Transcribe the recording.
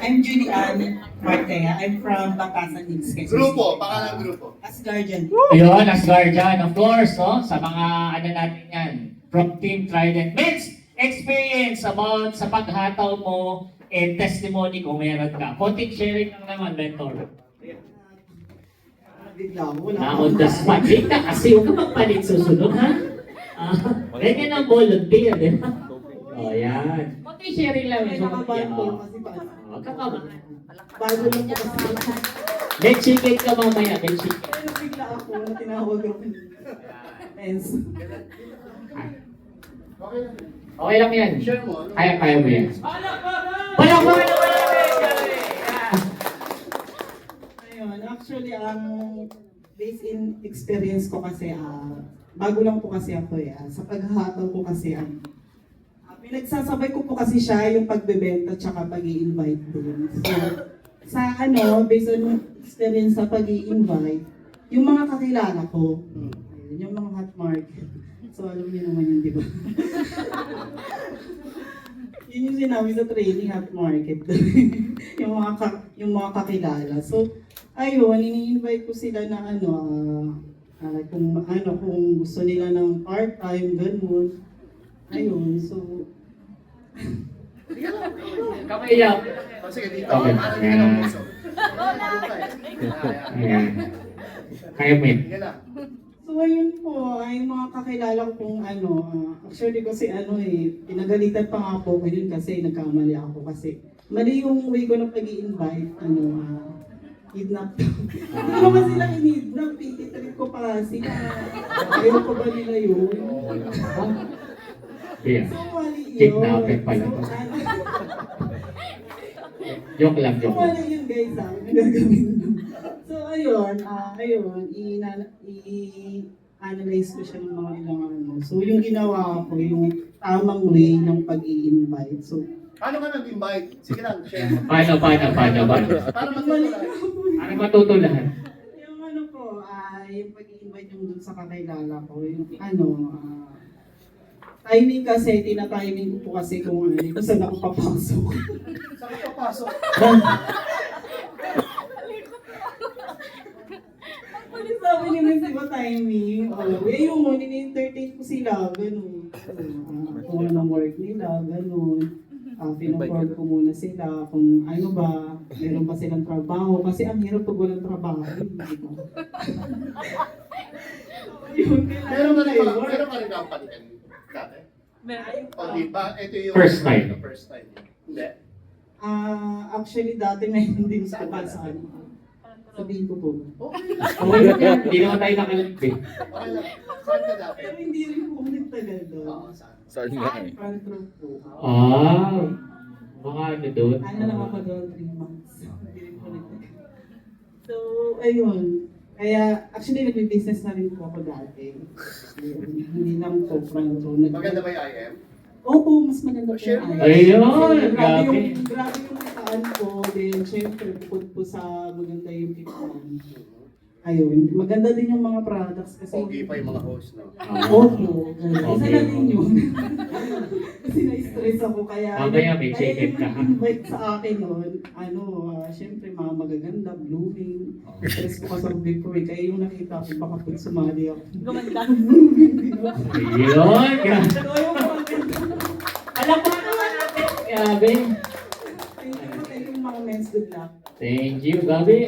I'm Julian Martea. I'm from Batasan Hills. Grupo, pangalan grupo. As guardian. Ayun, as guardian, of course, no? Sa mga ano natin yan, from Team Trident. Vince, experience about sa paghataw mo and testimony kung meron ka. Konting sharing lang naman, mentor. Bigla ako, wala Na on the spot. Wait ka kasi huwag ka magpalit susunod, ha? Ganyan ang volunteer, di ba? O, yan. Konting sharing lang. May nakabahan po kasi pa. Kakabahan. Bago lang po kasi. May chicken ka mamaya, may chicken. Pero bigla ako na tinawag ako. Hence. Okay lang. Okay lang yan. Share mo. Ano? Kaya mo yan. Palakpakan! Ayun, actually, based in experience ko kasi, bago lang po kasi ako sa paghahataw ko kasi, pinagsasabay ko po kasi siya yung pagbebenta tsaka pag-i-invite din. So, based on experience sa pag-i-invite, yung mga kakilala ko, ayun, yung mga hot market. So, alam niyo naman yun, di ba? Yun yung sinabi sa training, hot market. yung mga kakilala. So, ayun, ini-invite ko sila na kung gusto nila ng part-time, ganun. Ayun, so... Kamay yan. Sige, dito. Okay. Parang hindi lang puso. Ayan. Kaya mo yan. Sige lang. So, ayun po, ay mga kakilala ko kung actually kasi pinagalitan pa nga po ko yun kasi nagkamali ako kasi mali yung way ko ng pag-i-invite, kidnap. Hindi naman sila in-kidnap, ititreat ko pa sila. Ayaw pa ba nila yun? Yeah. So, mali yun. Kidnapping pala. Joke lang, So, joke lang. mali yun guys, gagawin mo. So, ayun, i-analyze ko siya ng mga ilang So, yung ginawa ko, yung tamang way ng pag-i-invite. So, Paano ka nag-invite? Sige lang, share mo. Paano? Para mali matulad. Ano matuto lahat? yung yung pag-i-invite yung dun sa kakilala ko, yung timing kasi, tina-timing ko po kasi kung saan ako papasok. Saan ka papasok? Sabi nila si timing. Yung nini-entertain ko sila, ganun. Kung anong work nila, ganun. Pinaform ko muna sila kung meron ba silang trabaho. Kasi ang hirap pag walang trabaho. Meron ka rin company kan dati? O di ba? Ito yung First time. First time. Hindi. Actually, dati meron din sa saan. Sabihin ko po. Okay lang. Okay lang yan. Hindi naman tayo nakalagpit. Okay lang. Saan ka dati? Pero hindi rin po nagtagal doon. Oo, saan? Saan nga eh? Front row po. Mga ano doon? Lang ako doon, 3 months. Hindi rin po nagtagal. So, ayun. Kaya, actually, nag-business na rin po ako dati. Hindi lang po front row. Maganda ba yung IM? Opo, mas maganda po Share yung mo. Ayun, Grabe grabe. grabe yung kitaan ko. Then, syempre, bukod po sa maganda yung kitaan. Ayun, maganda din yung mga products kasi. Pogi pa yung mga host, no? Opo, isa Okay. na din yun. Kasi na-stress ako kaya. Mamaya may check-in ka, ha? invite sa akin noon, syempre mga magaganda, blooming. Stress ko kasi before, kaya yung nakita ko baka pag sumali ako. Gumanda. Ayun, grabe. So, yung maganda. Alam mo naman natin. Grabe. Thank you mga men's, good luck. Thank you, Gabi.